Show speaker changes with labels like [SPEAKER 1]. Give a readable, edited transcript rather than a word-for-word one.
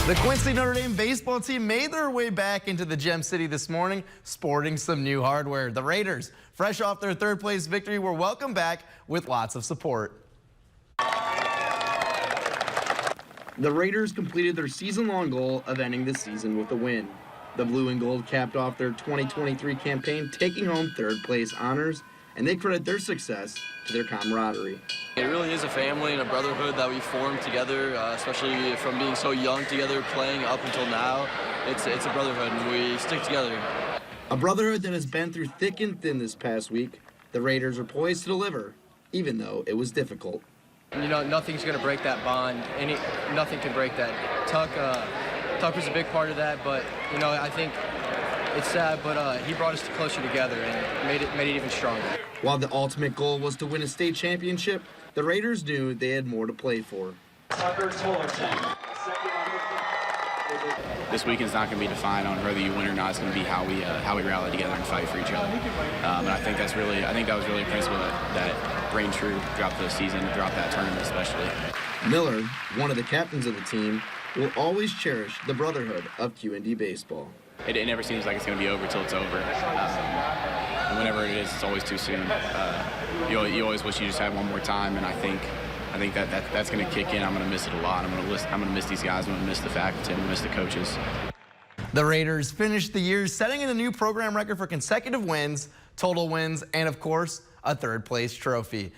[SPEAKER 1] The Quincy Notre Dame baseball team made their way back into the Gem City this morning, sporting some new hardware. The Raiders, fresh off their third-place victory, were welcomed back with lots of support. The Raiders completed their season-long goal of ending the season with a win. The blue and gold capped off their 2023 campaign, taking home third-place honors, and they credit their success to their camaraderie.
[SPEAKER 2] It really is a family and a brotherhood that we formed together, especially from being so young together, playing up until now. It's a brotherhood, and we stick together.
[SPEAKER 1] A brotherhood that has been through thick and thin this past week. The Raiders are poised to deliver, even though it was difficult.
[SPEAKER 3] You know, nothing's going to break that bond. Nothing can break that. Tuck was a big part of that, but, you know, I think it's sad, but he brought us closer together and made it even stronger.
[SPEAKER 1] While the ultimate goal was to win a state championship, the Raiders knew they had more to play for.
[SPEAKER 4] This weekend's not going to be defined on whether you win or not. It's going to be how we rally together and fight for each other. And I think that was really a principle that reigned true throughout the season, throughout that tournament especially.
[SPEAKER 1] Miller, one of the captains of the team, will always cherish the brotherhood of QND baseball.
[SPEAKER 4] It never seems like it's going to be over till it's over. Whenever it is, it's always too soon. You always wish you just had one more time, and I think that's going to kick in. I'm going to miss it a lot. I'm going to miss these guys. I'm going to miss the faculty. I'm going to miss the coaches. The Raiders finished the year setting a new program record for consecutive wins, total wins, and of course, a third-place trophy.